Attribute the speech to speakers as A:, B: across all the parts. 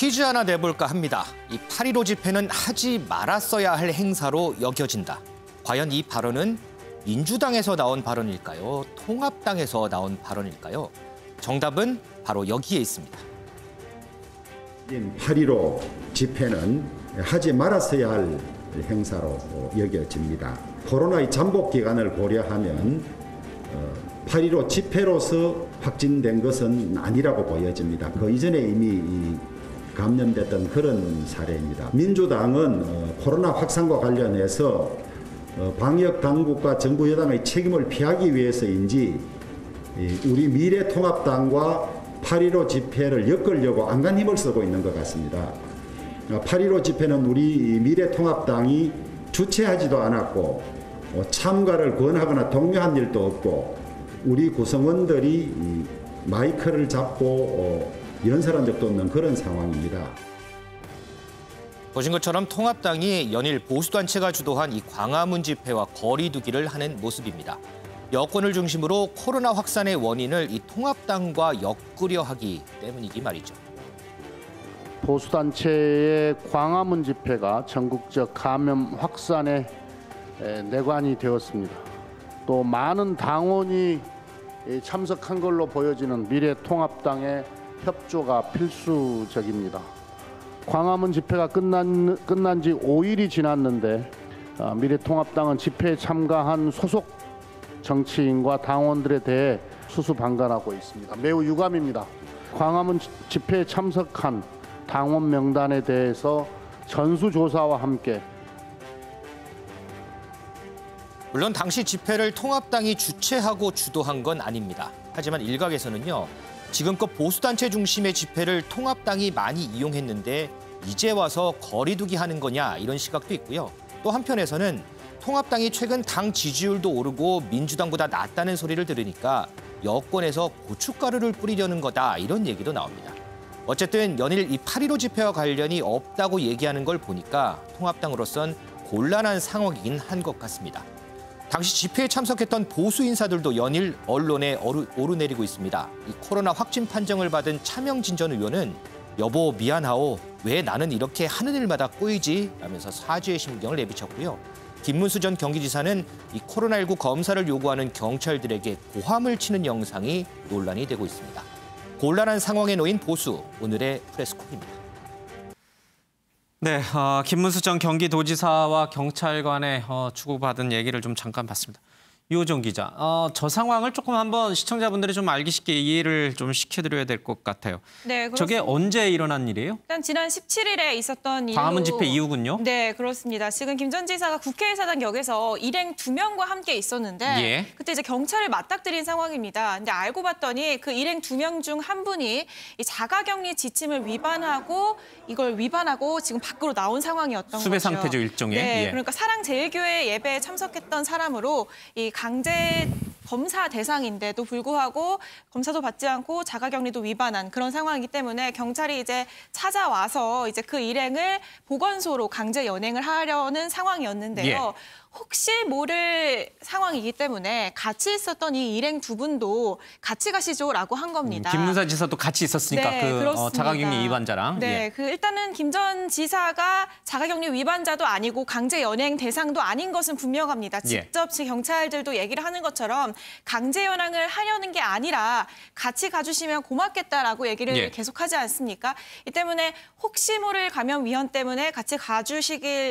A: 퀴즈 하나 내볼까 합니다. 이 8.15 집회는 하지 말았어야 할 행사로 여겨진다. 과연 이 발언은 민주당에서 나온 발언일까요? 통합당에서 나온 발언일까요? 정답은 바로 여기에 있습니다.
B: 8.15 집회는 하지 말았어야 할 행사로 여겨집니다. 코로나의 잠복 기간을 고려하면 8.15 집회로서 확진된 것은 아니라고 보여집니다. 그 이전에 이미 감염됐던 그런 사례입니다. 민주당은 코로나 확산과 관련해서 방역 당국과 정부 여당의 책임을 피하기 위해서인지 우리 미래통합당과 8.15 집회를 엮으려고 안간 힘을 쓰고 있는 것 같습니다. 8.15 집회는 우리 미래통합당이 주최하지도 않았고 참가를 권하거나 독려한 일도 없고 우리 구성원들이 마이크를 잡고 연설한 적도 없는 그런 상황입니다.
A: 보신 것처럼 통합당이 연일 보수단체가 주도한 이 광화문 집회와 거리두기를 하는 모습입니다. 여권을 중심으로 코로나 확산의 원인을 이 통합당과 엮으려 하기 때문이기 말이죠.
C: 보수단체의 광화문 집회가 전국적 감염 확산의 내관이 되었습니다. 또 많은 당원이 참석한 걸로 보여지는 미래통합당의 협조가 필수적입니다. 광화문 집회가 끝난 지 5일이 지났는데 미래통합당은 집회에 참가한 소속 정치인과 당원들에 대해 수수방관하고 있습니다. 매우 유감입니다. 광화문 집회에 참석한 당원 명단에 대해서 전수조사와 함께
A: 물론 당시 집회를 통합당이 주최하고 주도한 건 아닙니다. 하지만 일각에서는요. 지금껏 보수단체 중심의 집회를 통합당이 많이 이용했는데 이제 와서 거리두기 하는 거냐 이런 시각도 있고요. 또 한편에서는 통합당이 최근 당 지지율도 오르고 민주당보다 낫다는 소리를 들으니까 여권에서 고춧가루를 뿌리려는 거다 이런 얘기도 나옵니다. 어쨌든 연일 이 8.15 집회와 관련이 없다고 얘기하는 걸 보니까 통합당으로선 곤란한 상황이긴 한 것 같습니다. 당시 집회에 참석했던 보수 인사들도 연일 언론에 오르내리고 있습니다. 이 코로나 확진 판정을 받은 차명진 전 의원은 여보 미안하오, 왜 나는 이렇게 하는 일마다 꼬이지? 라면서 사죄의 심경을 내비쳤고요. 김문수 전 경기지사는 이 코로나19 검사를 요구하는 경찰들에게 고함을 치는 영상이 논란이 되고 있습니다. 곤란한 상황에 놓인 보수, 오늘의 프레스콕입니다.
D: 네, 김문수 전 경기도지사와 경찰관의 주고받은 얘기를 좀 잠깐 봤습니다. 유호정 기자, 저 상황을 조금 한번 시청자분들이 좀 알기 쉽게 이해를 좀 시켜드려야 될 것 같아요.
E: 네, 그렇습니다.
D: 저게 언제 일어난 일이에요?
E: 일단 지난 17일에 있었던 일로...
D: 광화문 집회 이후군요.
E: 네, 그렇습니다. 지금 김 전 지사가 국회의사당역에서 일행 2명과 함께 있었는데
D: 예.
E: 그때 이제 경찰을 맞닥뜨린 상황입니다. 근데 알고 봤더니 그 일행 2명 중 한 분이 이 자가격리 지침을 위반하고 지금 밖으로 나온 상황이었던 거죠.
D: 수배 상태죠, 일종의.
E: 네,
D: 예.
E: 그러니까 사랑제일교회 예배에 참석했던 사람으로 이 강제 검사 대상인데도 불구하고 검사도 받지 않고 자가격리도 위반한 그런 상황이기 때문에 경찰이 이제 찾아와서 이제 그 일행을 보건소로 강제 연행을 하려는 상황이었는데요.
D: 예.
E: 혹시 모를 상황이기 때문에 같이 있었던 이 일행 두 분도 같이 가시죠라고 한 겁니다.
D: 김문수 지사도 같이 있었으니까
E: 네,
D: 그 자가격리 위반자랑.
E: 네,
D: 예.
E: 그 일단은 김 전 지사가 자가격리 위반자도 아니고 강제 연행 대상도 아닌 것은 분명합니다. 직접 경찰들도 얘기를 하는 것처럼 강제 연행을 하려는 게 아니라 같이 가주시면 고맙겠다라고 얘기를 계속하지 않습니까? 이 때문에 혹시 모를 감염 위험 때문에 같이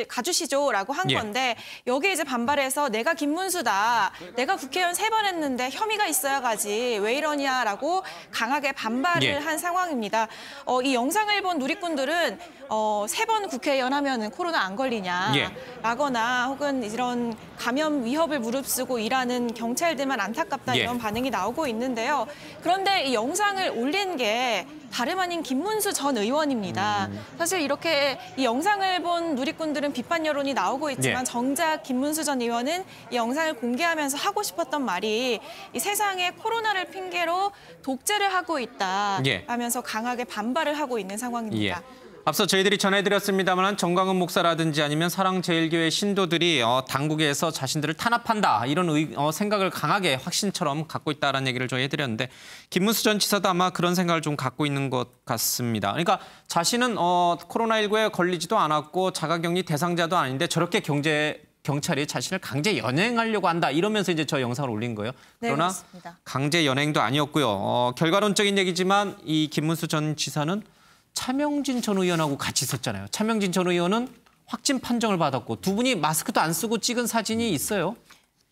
E: 가주시죠라고 한 건데 여기 이제 반발해서 내가 김문수다. 내가 국회의원 3번 했는데 혐의가 있어야 가지. 왜 이러냐라고 강하게 반발을 한 상황입니다. 이 영상을 본 누리꾼들은 3번 국회의원 하면은 코로나 안 걸리냐 라거나 혹은 이런 감염 위협을 무릅쓰고 일하는 경찰들만 안타깝다 이런 반응이 나오고 있는데요. 그런데 이 영상을 올린 게 다름 아닌 김문수 전 의원입니다. 사실 이렇게 이 영상을 본 누리꾼들은 비판 여론이 나오고 있지만 정작 김문수 전 의원은 이 영상을 공개하면서 하고 싶었던 말이 이 세상에 코로나를 핑계로 독재를 하고 있다 하면서 강하게 반발을 하고 있는 상황입니다.
D: 앞서 저희들이 전해드렸습니다만 정광훈 목사라든지 아니면 사랑제일교회 신도들이 당국에서 자신들을 탄압한다 이런 생각을 강하게 확신처럼 갖고 있다는 얘기를 저희 해드렸는데 김문수 전 지사도 아마 그런 생각을 좀 갖고 있는 것 같습니다. 그러니까 자신은 코로나19에 걸리지도 않았고 자가격리 대상자도 아닌데 저렇게 경찰이 자신을 강제 연행하려고 한다 이러면서 이제 저 영상을 올린 거예요. 그러나
E: 네, 그렇습니다.
D: 강제 연행도 아니었고요. 결과론적인 얘기지만 이 김문수 전 지사는 차명진 전 의원하고 같이 있었잖아요. 차명진 전 의원은 확진 판정을 받았고 두 분이 마스크도 안 쓰고 찍은 사진이 있어요.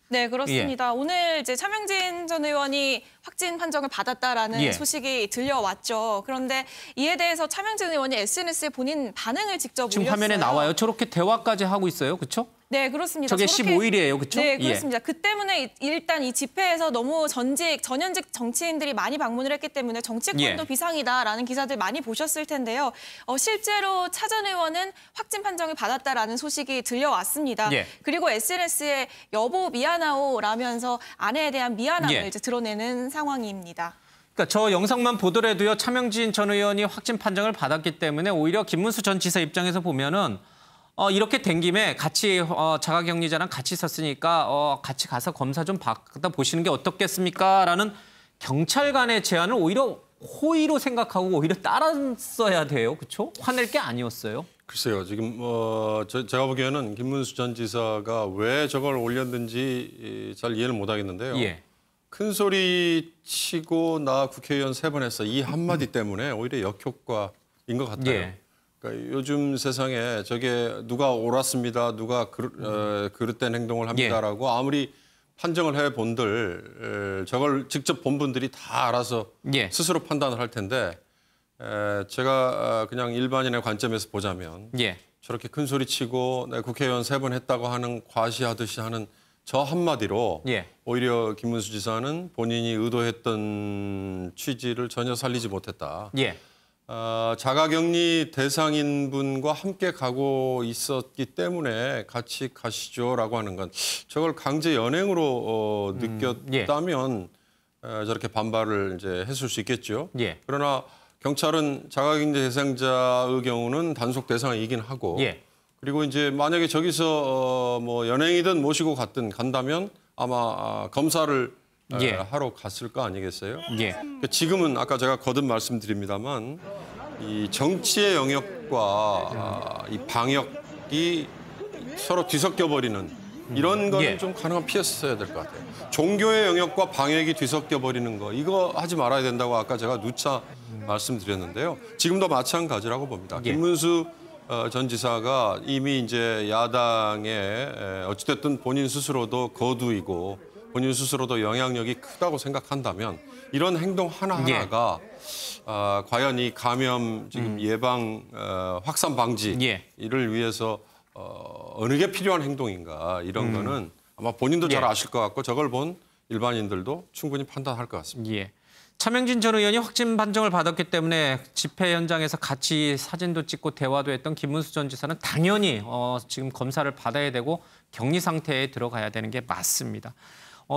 E: 네, 그렇습니다. 오늘 이제 차명진 전 의원이 확진 판정을 받았다라는 소식이 들려왔죠. 그런데 이에 대해서 차명진 의원이 SNS에 본인 반응을 직접
D: 지금
E: 올렸어요.
D: 화면에 나와요. 저렇게 대화까지 하고 있어요. 그렇죠?
E: 네, 그렇습니다.
D: 저게 15일이에요. 그렇죠?
E: 네, 그렇습니다. 그 때문에 일단 이 집회에서 너무 전현직 정치인들이 많이 방문을 했기 때문에 정치권도 비상이다라는 기사들 많이 보셨을 텐데요. 실제로 차 전 의원은 확진 판정을 받았다라는 소식이 들려왔습니다. 그리고 SNS에 여보 미안하오라면서 아내에 대한 미안함을 이제 드러내는 상황입니다.
D: 그러니까 저 영상만 보더라도요. 차명진 전 의원이 확진 판정을 받았기 때문에 오히려 김문수 전 지사 입장에서 보면은 이렇게 된 김에 같이 자가격리자랑 같이 있었으니까 같이 가서 검사 좀 받아 보시는 게 어떻겠습니까? 라는 경찰관의 제안을 오히려 호의로 생각하고 오히려 따랐어야 돼요. 그렇죠? 화낼 게 아니었어요.
F: 글쎄요. 지금 제가 보기에는 김문수 전 지사가 왜 저걸 올렸는지 잘 이해를 못 하겠는데요. 큰 소리 치고 나 국회의원 3번 했어. 이 한마디 때문에 오히려 역효과인 것 같아요. 그러니까 요즘 세상에 저게 누가 옳았습니다, 누가 그릇된 행동을 합니다라고 아무리 판정을 해본들 저걸 직접 본 분들이 다 알아서 스스로 판단을 할 텐데 제가 그냥 일반인의 관점에서 보자면 저렇게 큰 소리 치고 내가 국회의원 3번 했다고 하는 과시하듯이 하는 저 한마디로 오히려 김문수 지사는 본인이 의도했던 취지를 전혀 살리지 못했다. 자가격리 대상인 분과 함께 가고 있었기 때문에 같이 가시죠라고 하는 건 저걸 강제 연행으로 느꼈다면 저렇게 반발을 이제 했을 수 있겠죠. 그러나 경찰은 자가격리 대상자의 경우는 단속 대상이긴 하고 그리고 이제 만약에 저기서 뭐 연행이든 모시고 간다면 아마 검사를 하러 갔을 거 아니겠어요? 지금은 아까 제가 거듭 말씀드립니다만 이 정치의 영역과 이 방역이 서로 뒤섞여 버리는 이런 거는 좀 가능한 피했어야 될 것 같아요. 종교의 영역과 방역이 뒤섞여 버리는 거 이거 하지 말아야 된다고 아까 제가 누차 말씀드렸는데요. 지금도 마찬가지라고 봅니다. 김문수 전 지사가 이미 이제 야당에 어찌됐든 본인 스스로도 거두이고 본인 스스로도 영향력이 크다고 생각한다면 이런 행동 하나하나가 과연 이 감염 지금 예방 확산 방지를 위해서 어느 게 필요한 행동인가 이런 거는 아마 본인도 잘 아실 것 같고 저걸 본 일반인들도 충분히 판단할 것 같습니다.
D: 차명진 전 의원이 확진 판정을 받았기 때문에 집회 현장에서 같이 사진도 찍고 대화도 했던 김문수 전 지사는 당연히 지금 검사를 받아야 되고 격리 상태에 들어가야 되는 게 맞습니다.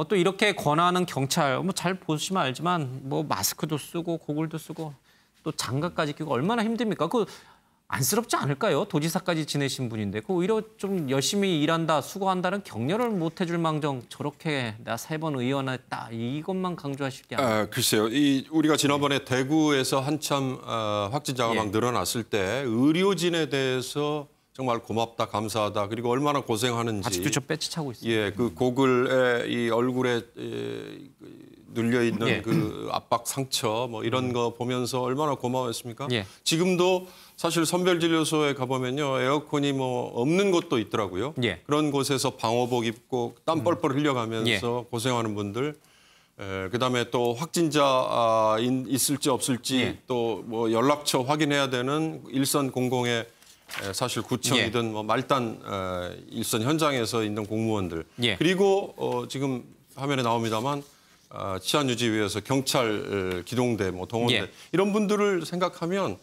D: 또 이렇게 권하는 경찰, 뭐 잘 보시면 알지만 뭐 마스크도 쓰고 고글도 쓰고 또 장갑까지 끼고 얼마나 힘듭니까? 그 안쓰럽지 않을까요? 도지사까지 지내신 분인데 그 오히려 좀 열심히 일한다, 수고한다는 격려를 못 해줄 망정 저렇게 나 3번 의원했다 이것만 강조하실 게 아니에요.
F: 글쎄요. 우리가 지난번에 대구에서 한참 확진자가 막 늘어났을 때 의료진에 대해서 정말 고맙다, 감사하다. 그리고 얼마나 고생하는지.
D: 아직도 저 배치 차고 있어요.
F: 그 고글에 이 얼굴에 눌려 있는 그 압박 상처 뭐 이런 거 보면서 얼마나 고마웠습니까? 지금도 사실 선별진료소에 가보면요 에어컨이 뭐 없는 곳도 있더라고요. 그런 곳에서 방호복 입고 땀 뻘뻘 흘려가면서 고생하는 분들. 그다음에 또 확진자 있을지 없을지 또 뭐 연락처 확인해야 되는 일선 공공의 사실 구청이든 뭐 말단 일선 현장에서 있는 공무원들 그리고 지금 화면에 나옵니다만 치안유지위에서 경찰 기동대, 뭐 동원대 이런 분들을 생각하면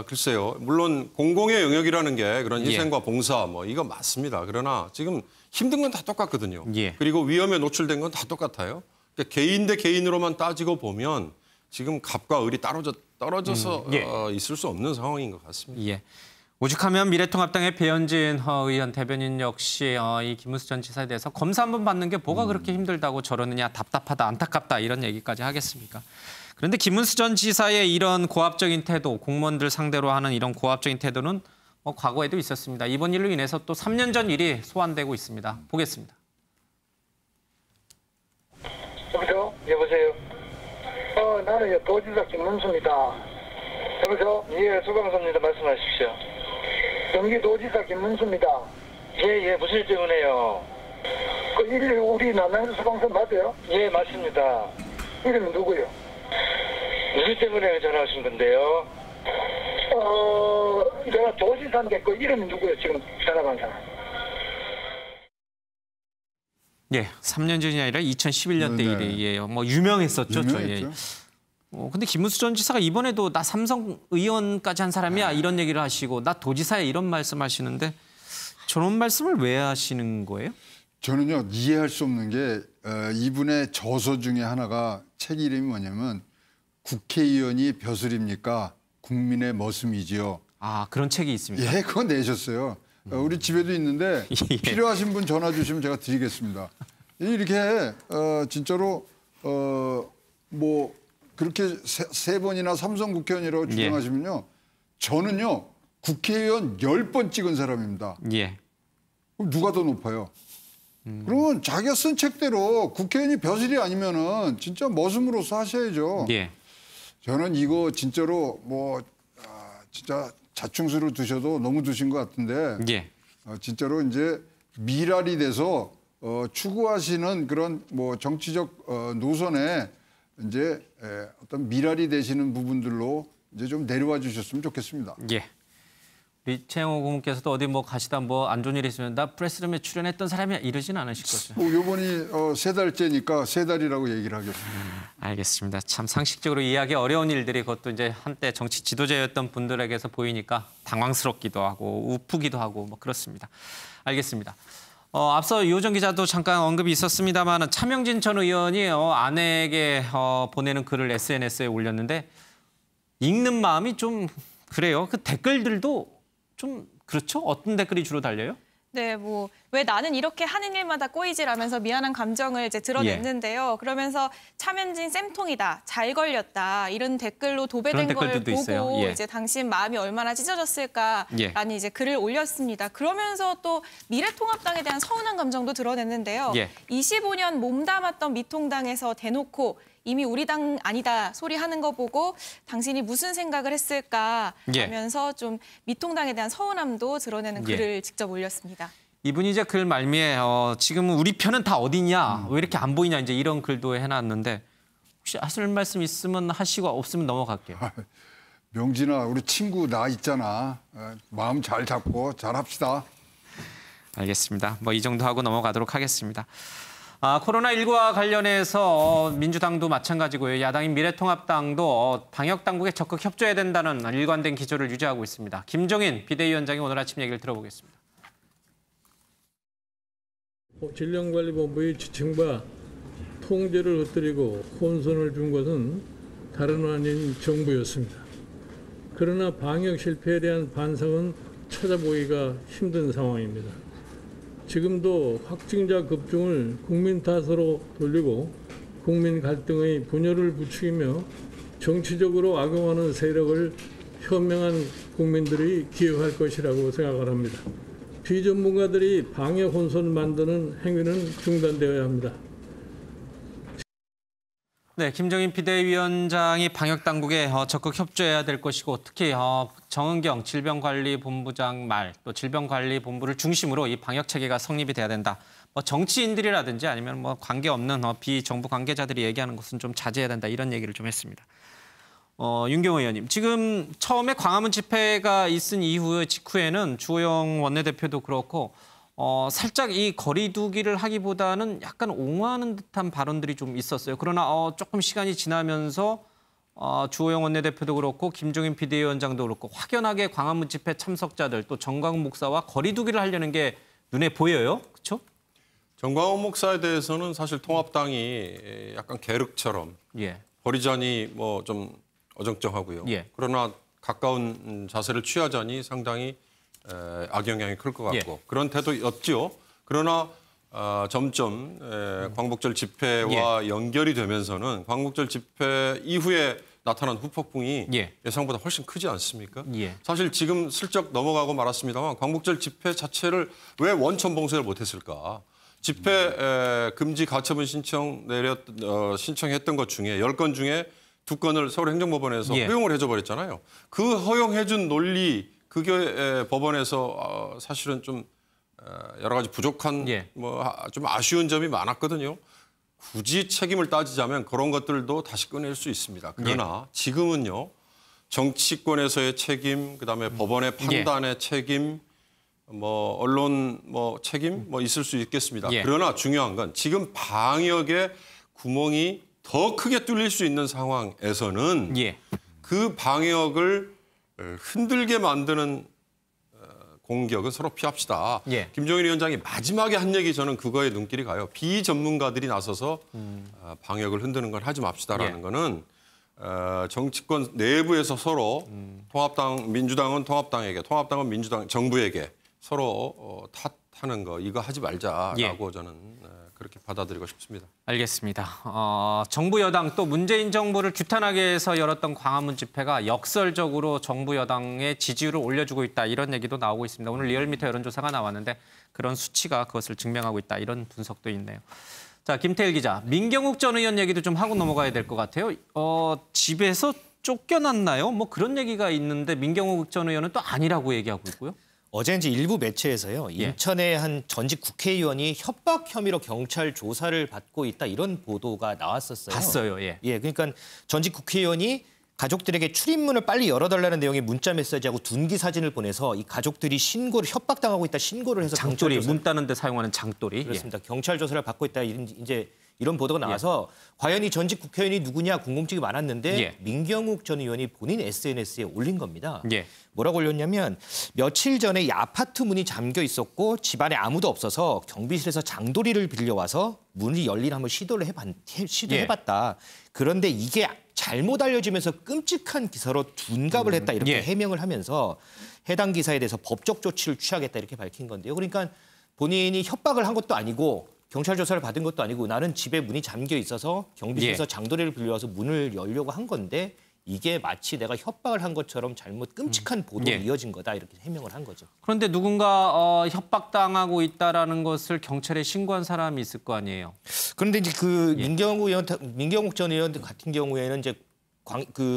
F: 글쎄요. 물론 공공의 영역이라는 게 그런 희생과 봉사 뭐 이거 맞습니다. 그러나 지금 힘든 건 다 똑같거든요. 그리고 위험에 노출된 건 다 똑같아요. 그러니까 개인 대 개인으로만 따지고 보면 지금 갑과 을이 떨어져서 있을 수 없는 상황인 것 같습니다.
D: 예. 오죽하면 미래통합당의 배현진 의원 대변인 역시 이 김문수 전 지사에 대해서 검사 한번 받는 게 뭐가 그렇게 힘들다고 저러느냐, 답답하다, 안타깝다 이런 얘기까지 하겠습니까? 그런데 김문수 전 지사의 이런 고압적인 태도, 공무원들 상대로 하는 이런 고압적인 태도는 과거에도 있었습니다. 이번 일로 인해서 또 3년 전 일이 소환되고 있습니다. 보겠습니다.
G: 여보세요? 나는 도지사 김문수입니다. 여보세요? 예, 수방사입니다. 말씀하십시오. 경기도지사 김문수입니다. 예, 무슨 일 때문에요? 우리 남양 수방사 맞아요? 예, 맞습니다. 이름이 누구요? 무슨 때문에 전화하신 건데요? 내가 도지사인데 그 이름이 누구요? 지금 전화 받은 사람.
D: 예, 3년 전이 아니라 2011년대 일이에요. 뭐 유명했었죠.
H: 유명했죠.
D: 근데 김문수 전 지사가 이번에도 나 삼성 의원까지 한 사람이야 이런 얘기를 하시고 나 도지사야 이런 말씀하시는데 저런 말씀을 왜 하시는 거예요?
H: 저는요 이해할 수 없는 게 이분의 저서 중에 하나가 책 이름이 뭐냐면 국회의원이 벼슬입니까? 국민의 머슴이지요.
D: 아, 그런 책이 있습니다.
H: 예, 그거 내셨어요. 우리 집에도 있는데
D: 예.
H: 필요하신 분 전화 주시면 제가 드리겠습니다. 이렇게 진짜로 뭐 그렇게 세 번이나 삼성 국회의원이라고 주장하시면요. 저는요 국회의원 10번 찍은 사람입니다.
D: 예.
H: 그럼 누가 더 높아요? 그러면 자기가 쓴 책대로 국회의원이 벼슬이 아니면은 진짜 머슴으로서 하셔야죠.
D: 예.
H: 저는 이거 진짜로 진짜 자충수로 드셔도 너무 드신 것 같은데
D: 예.
H: 진짜로 이제 미랄이 돼서 추구하시는 그런 뭐 정치적 노선에 이제 어떤 미랄이 되시는 부분들로 이제 좀 내려와 주셨으면 좋겠습니다.
D: 예. 우리 최영호 고문께서도 어디 뭐 가시다 뭐 안 좋은 일 있으면 나 프레스룸에 출연했던 사람이야 이러진 않으실 거죠.
H: 뭐 요번이 3달째니까 3달이라고 얘기를 하겠습니다.
D: 알겠습니다. 참 상식적으로 이해하기 어려운 일들이 그것도 이제 한때 정치 지도자였던 분들에게서 보이니까 당황스럽기도 하고 우프기도 하고 뭐 그렇습니다. 알겠습니다. 앞서 이호정 기자도 잠깐 언급이 있었습니다만 차명진 전 의원이 아내에게 보내는 글을 SNS에 올렸는데 읽는 마음이 좀 그래요. 그 댓글들도 좀 그렇죠? 어떤 댓글이 주로 달려요?
E: 네, 뭐 왜 나는 이렇게 하는 일마다 꼬이지라면서 미안한 감정을 이제 드러냈는데요. 그러면서 차명진 쌤통이다, 잘 걸렸다 이런 댓글로 도배된 걸 보고
D: 있어요. 예.
E: 이제 당신 마음이 얼마나 찢어졌을까라는 이제 글을 올렸습니다. 그러면서 또 미래통합당에 대한 서운한 감정도 드러냈는데요. 25년 몸담았던 미통당에서 대놓고 이미 우리 당 아니다 소리 하는 거 보고 당신이 무슨 생각을 했을까 하면서 좀 미통당에 대한 서운함도 드러내는 글을 직접 올렸습니다.
D: 이분이 이제 글 말미에 지금 우리 편은 다 어디냐, 왜 이렇게 안 보이냐 이제 이런 글도 해놨는데 혹시 하실 말씀 있으면 하시고 없으면 넘어갈게요.
H: 명진아, 우리 친구 나 있잖아. 마음 잘 잡고 잘 합시다.
D: 알겠습니다. 뭐 이 정도 하고 넘어가도록 하겠습니다. 코로나19와 관련해서 민주당도 마찬가지고요. 야당인 미래통합당도 방역당국에 적극 협조해야 된다는 일관된 기조를 유지하고 있습니다. 김종인 비대위원장이 오늘 아침 얘기를 들어보겠습니다.
I: 질병관리본부의 지침과 통제를 흩뜨리고 혼선을 준 것은 다른 아닌 정부였습니다. 그러나 방역 실패에 대한 반성은 찾아보기가 힘든 상황입니다. 지금도 확진자 급증을 국민 탓으로 돌리고 국민 갈등의 분열을 부추기며 정치적으로 악용하는 세력을 현명한 국민들이 기억할 것이라고 생각을 합니다. 비전문가들이 방역 혼선을 만드는 행위는 중단되어야 합니다.
D: 네, 김종인 비대위원장이 방역당국에 적극 협조해야 될 것이고 특히 정은경 질병관리본부장 말 또 질병관리본부를 중심으로 이 방역체계가 성립이 돼야 된다. 뭐 정치인들이라든지 아니면 뭐 관계없는 비정부 관계자들이 얘기하는 것은 좀 자제해야 된다. 이런 얘기를 좀 했습니다. 윤경호 의원님, 지금 처음에 광화문 집회가 있은 이후 직후에는 주호영 원내대표도 그렇고 살짝 이 거리 두기를 하기보다는 약간 옹호하는 듯한 발언들이 좀 있었어요. 그러나 조금 시간이 지나면서 주호영 원내대표도 그렇고 김종인 비대위원장도 그렇고 확연하게 광화문 집회 참석자들 또 정광훈 목사와 거리 두기를 하려는 게 눈에 보여요. 그렇죠?
F: 정광훈 목사에 대해서는 사실 통합당이 약간 계륵처럼 버리자니 뭐 좀 어정쩡하고요.
D: 예.
F: 그러나 가까운 자세를 취하자니 상당히 악영향이 클 것 같고 그런 태도였죠. 그러나 점점 광복절 집회와 연결이 되면서는 광복절 집회 이후에 나타난 후폭풍이 예상보다 훨씬 크지 않습니까? 사실 지금 슬쩍 넘어가고 말았습니다만 광복절 집회 자체를 왜 원천 봉쇄를 못했을까? 집회 금지 가처분 신청했던 것 중에 10건 중에 2건을 서울행정법원에서 허용을 해줘 버렸잖아요. 그 허용해준 논리, 그게 법원에서 사실은 좀 여러 가지 부족한 좀 아쉬운 점이 많았거든요. 굳이 책임을 따지자면 그런 것들도 다시 꺼낼 수 있습니다. 그러나 지금은요. 정치권에서의 책임, 그다음에 법원의 판단의 책임, 언론 책임 있을 수 있겠습니다. 그러나 중요한 건 지금 방역의 구멍이 더 크게 뚫릴 수 있는 상황에서는 그 방역을 흔들게 만드는 공격은 서로 피합시다. 김종인 위원장이 마지막에 한 얘기 저는 그거에 눈길이 가요. 비전문가들이 나서서 방역을 흔드는 건 하지 맙시다라는 거는 정치권 내부에서 서로 통합당, 민주당은 통합당에게, 통합당은 민주당, 정부에게 서로 탓하는 거 이거 하지 말자라고 저는 그렇게 받아들이고 싶습니다.
D: 알겠습니다. 정부 여당 또 문재인 정부를 규탄하기 위해서 열었던 광화문 집회가 역설적으로 정부 여당의 지지율을 올려주고 있다 이런 얘기도 나오고 있습니다. 오늘 리얼미터 여론조사가 나왔는데 그런 수치가 그것을 증명하고 있다 이런 분석도 있네요. 자, 김태일 기자, 민경욱 전 의원 얘기도 좀 하고 넘어가야 될 것 같아요. 집에서 쫓겨났나요? 그런 얘기가 있는데 민경욱 전 의원은 또 아니라고 얘기하고 있고요.
A: 어제 이제 일부 매체에서요. 인천의 한 전직 국회의원이 협박 혐의로 경찰 조사를 받고 있다 이런 보도가 나왔었어요.
D: 봤어요.
A: 그러니까 전직 국회의원이 가족들에게 출입문을 빨리 열어달라는 내용의 문자 메시지하고 둔기 사진을 보내서 이 가족들이 협박당하고 있다 신고를 해서
D: 장돌이, 문 따는 데 사용하는 장돌이.
A: 그렇습니다. 경찰 조사를 받고 있다 이런 보도가 나와서 과연 이 전직 국회의원이 누구냐 궁금증이 많았는데 민경욱 전 의원이 본인 SNS에 올린 겁니다. 뭐라고 올렸냐면 며칠 전에 이 아파트 문이 잠겨 있었고 집안에 아무도 없어서 경비실에서 장도리를 빌려와서 문이 열리나 한번 시도를 해봤다. 그런데 이게 잘못 알려지면서 끔찍한 기사로 둔갑을 했다 이렇게 해명을 하면서 해당 기사에 대해서 법적 조치를 취하겠다 이렇게 밝힌 건데요. 그러니까 본인이 협박을 한 것도 아니고 경찰 조사를 받은 것도 아니고 나는 집에 문이 잠겨 있어서 경비실에서 장도리를 빌려와서 문을 열려고 한 건데 이게 마치 내가 협박을 한 것처럼 잘못 끔찍한 보도로 이어진 거다 이렇게 해명을 한 거죠.
D: 그런데 누군가 협박당하고 있다라는 것을 경찰에 신고한 사람이 있을 거 아니에요.
A: 그런데 이제 그 민경욱 전 의원 같은 경우에는 이제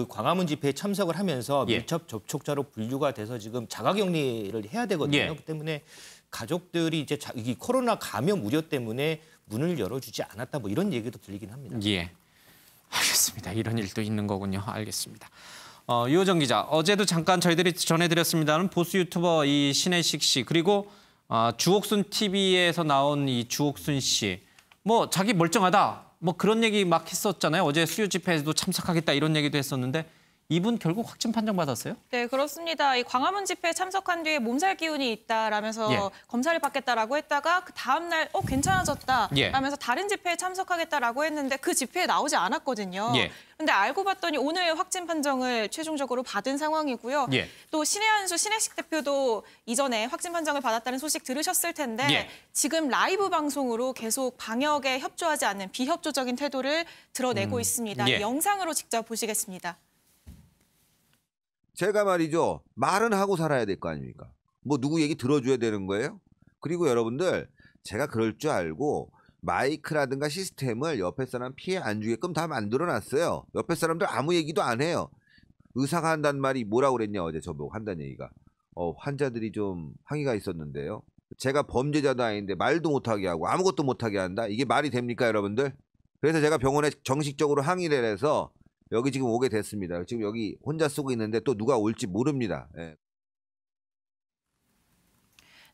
A: 광화문 집회에 참석을 하면서 밀접 접촉자로 분류가 돼서 지금 자가격리를 해야 되거든요. 그렇기 때문에 가족들이 이제 이 코로나 감염 우려 때문에 문을 열어주지 않았다 이런 얘기도 들리긴 합니다.
D: 알겠습니다. 이런 일도 있는 거군요. 알겠습니다. 유호정 기자, 어제도 잠깐 저희들이 전해드렸습니다는 보수 유튜버 이 신혜식 씨 그리고 주옥순 TV에서 나온 이 주옥순 씨, 자기 멀쩡하다 그런 얘기 막 했었잖아요. 어제 수요 집회에도 참석하겠다 이런 얘기도 했었는데. 이분 결국 확진 판정받았어요?
E: 네, 그렇습니다. 이 광화문 집회에 참석한 뒤에 몸살 기운이 있다라면서 검사를 받겠다라고 했다가 그 다음 날 괜찮아졌다 라면서 다른 집회에 참석하겠다라고 했는데 그 집회에 나오지 않았거든요. 그런데 알고 봤더니 오늘 확진 판정을 최종적으로 받은 상황이고요. 또 신혜한수 신혜식 대표도 이전에 확진 판정을 받았다는 소식 들으셨을 텐데 지금 라이브 방송으로 계속 방역에 협조하지 않는 비협조적인 태도를 드러내고 있습니다. 영상으로 직접 보시겠습니다.
J: 제가 말이죠. 말은 하고 살아야 될 거 아닙니까? 누구 얘기 들어줘야 되는 거예요? 그리고 여러분들 제가 그럴 줄 알고 마이크라든가 시스템을 옆에 사람 피해 안 주게끔 다 만들어놨어요. 옆에 사람들 아무 얘기도 안 해요. 의사가 한다는 말이 뭐라고 그랬냐 어제 저보고 한다는 얘기가. 환자들이 좀 항의가 있었는데요. 제가 범죄자도 아닌데 말도 못하게 하고 아무것도 못하게 한다? 이게 말이 됩니까 여러분들? 그래서 제가 병원에 정식적으로 항의를 해서 여기 지금 오게 됐습니다. 지금 여기 혼자 쓰고 있는데 또 누가 올지 모릅니다.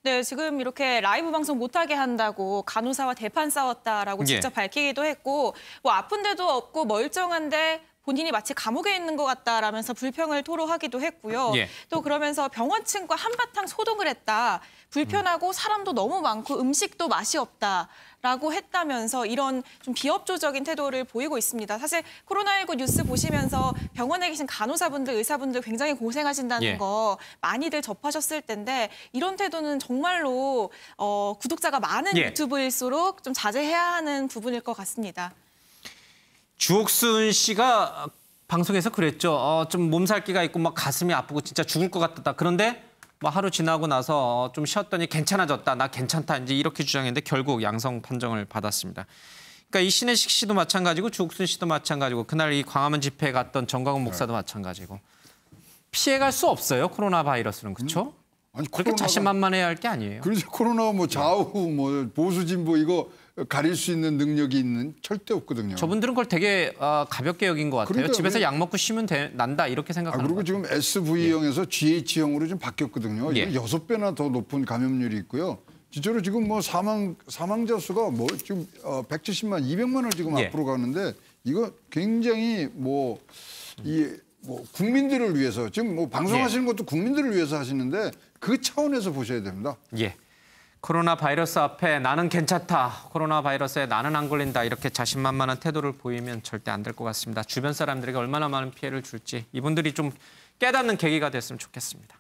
E: 네, 지금 이렇게 라이브 방송 못하게 한다고 간호사와 대판 싸웠다라고 직접 밝히기도 했고 아픈데도 없고 멀쩡한데 본인이 마치 감옥에 있는 것 같다라면서 불평을 토로하기도 했고요.
D: 예.
E: 또 그러면서 병원 층과 한바탕 소동을 했다. 불편하고 사람도 너무 많고 음식도 맛이 없다라고 했다면서 이런 좀 비협조적인 태도를 보이고 있습니다. 사실 코로나19 뉴스 보시면서 병원에 계신 간호사분들, 의사분들 굉장히 고생하신다는
D: 예.
E: 거 많이들 접하셨을 텐데 이런 태도는 정말로 구독자가 많은
D: 예.
E: 유튜브일수록 좀 자제해야 하는 부분일 것 같습니다.
D: 주옥순 씨가 방송에서 그랬죠. 좀 몸살기가 있고 막 가슴이 아프고 진짜 죽을 것 같다. 그런데 뭐 하루 지나고 나서 좀 쉬었더니 괜찮아졌다. 나 괜찮다. 이제 이렇게 주장했는데 결국 양성 판정을 받았습니다. 그러니까 이 신혜식 씨도 마찬가지고 주옥순 씨도 마찬가지고 그날 이 광화문 집회에 갔던 정광훈 목사도 마찬가지고 피해갈 수 없어요. 코로나 바이러스는. 그렇죠?
H: 아니,
D: 그렇게
H: 코로나가-
D: 자신만만해야 할 게 아니에요.
H: 그래서 코로나가 뭐 좌우 뭐 보수 진보 이거 가릴 수 있는 능력이 있는 절대 없거든요.
D: 저분들은 그걸 되게 가볍게 여긴 것 같아요.
H: 그러니까
D: 집에서 약 먹고 쉬면 난다 이렇게 생각하는
H: 그리고
D: 것 같아요.
H: 지금 SV형에서 GH형으로 좀 바뀌었거든요.
D: 예.
H: 이거 6배나 더 높은 감염률이 있고요. 진짜로 지금 뭐 사망자 수가 뭐 지금 170만, 200만을 지금
D: 예.
H: 앞으로 가는데 이거 굉장히 뭐 국민들을 위해서 지금 뭐 방송하시는 것도 국민들을 위해서 하시는데 그 차원에서 보셔야 됩니다.
D: 예. 코로나 바이러스 앞에 나는 괜찮다. 코로나 바이러스에 나는 안 걸린다. 이렇게 자신만만한 태도를 보이면 절대 안 될 것 같습니다. 주변 사람들에게 얼마나 많은 피해를 줄지 이분들이 좀 깨닫는 계기가 됐으면 좋겠습니다.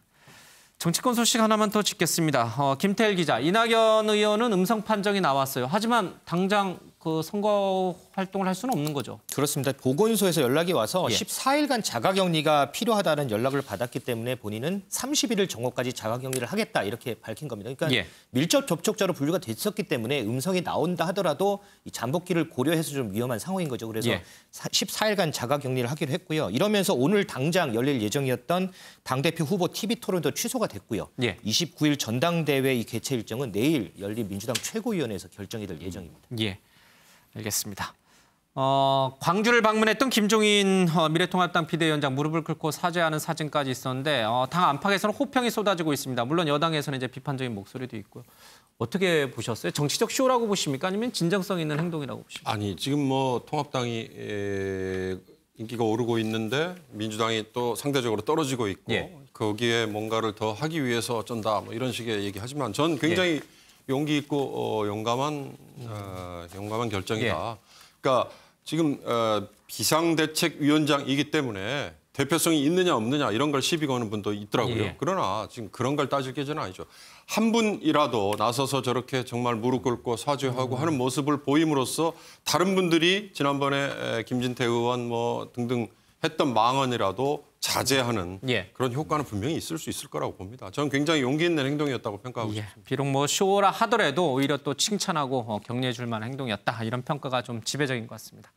D: 정치권 소식 하나만 더 짚겠습니다. 김태일 기자, 이낙연 의원은 음성 판정이 나왔어요. 하지만 당장 그 선거 활동을 할 수는 없는 거죠.
A: 그렇습니다. 보건소에서 연락이 와서
D: 예.
A: 14일간 자가격리가 필요하다는 연락을 받았기 때문에 본인은 31일 정오까지 자가격리를 하겠다 이렇게 밝힌 겁니다. 그러니까
D: 예.
A: 밀접 접촉자로 분류가 됐었기 때문에 음성이 나온다 하더라도 이 잠복기를 고려해서 좀 위험한 상황인 거죠. 그래서
D: 예.
A: 14일간 자가격리를 하기로 했고요. 이러면서 오늘 당장 열릴 예정이었던 당대표 후보 TV 토론도 취소가 됐고요.
D: 예.
A: 29일 전당대회 이 개최 일정은 내일 열린 민주당 최고위원회에서 결정이 될 예정입니다.
D: 예. 알겠습니다. 광주를 방문했던 김종인 미래통합당 비대위원장 무릎을 꿇고 사죄하는 사진까지 있었는데 당 안팎에서는 호평이 쏟아지고 있습니다. 물론 여당에서는 이제 비판적인 목소리도 있고요. 어떻게 보셨어요? 정치적 쇼라고 보십니까? 아니면 진정성 있는 행동이라고 보십니까?
F: 아니 지금 뭐 통합당이 인기가 오르고 있는데 민주당이 또 상대적으로 떨어지고 있고
D: 예.
F: 거기에 뭔가를 더 하기 위해서 어쩐다 뭐 이런 식의 얘기하지만 전 굉장히 용기 있고 용감한 결정이다. 그러니까 지금 비상대책위원장이기 때문에 대표성이 있느냐 없느냐 이런 걸 시비 거는 분도 있더라고요.
D: 예.
F: 그러나 지금 그런 걸 따질 계절은 아니죠. 한 분이라도 나서서 저렇게 정말 무릎 꿇고 사죄하고 하는 모습을 보임으로써 다른 분들이 지난번에 김진태 의원 뭐 등등 했던 망언이라도 자제하는
D: 예.
F: 그런 효과는 분명히 있을 수 있을 거라고 봅니다. 저는 굉장히 용기 있는 행동이었다고 평가하고
D: 예.
F: 있습니다.
D: 비록 뭐 쇼라 하더라도 오히려 또 칭찬하고 격려해 줄 만한 행동이었다. 이런 평가가 좀 지배적인 것 같습니다.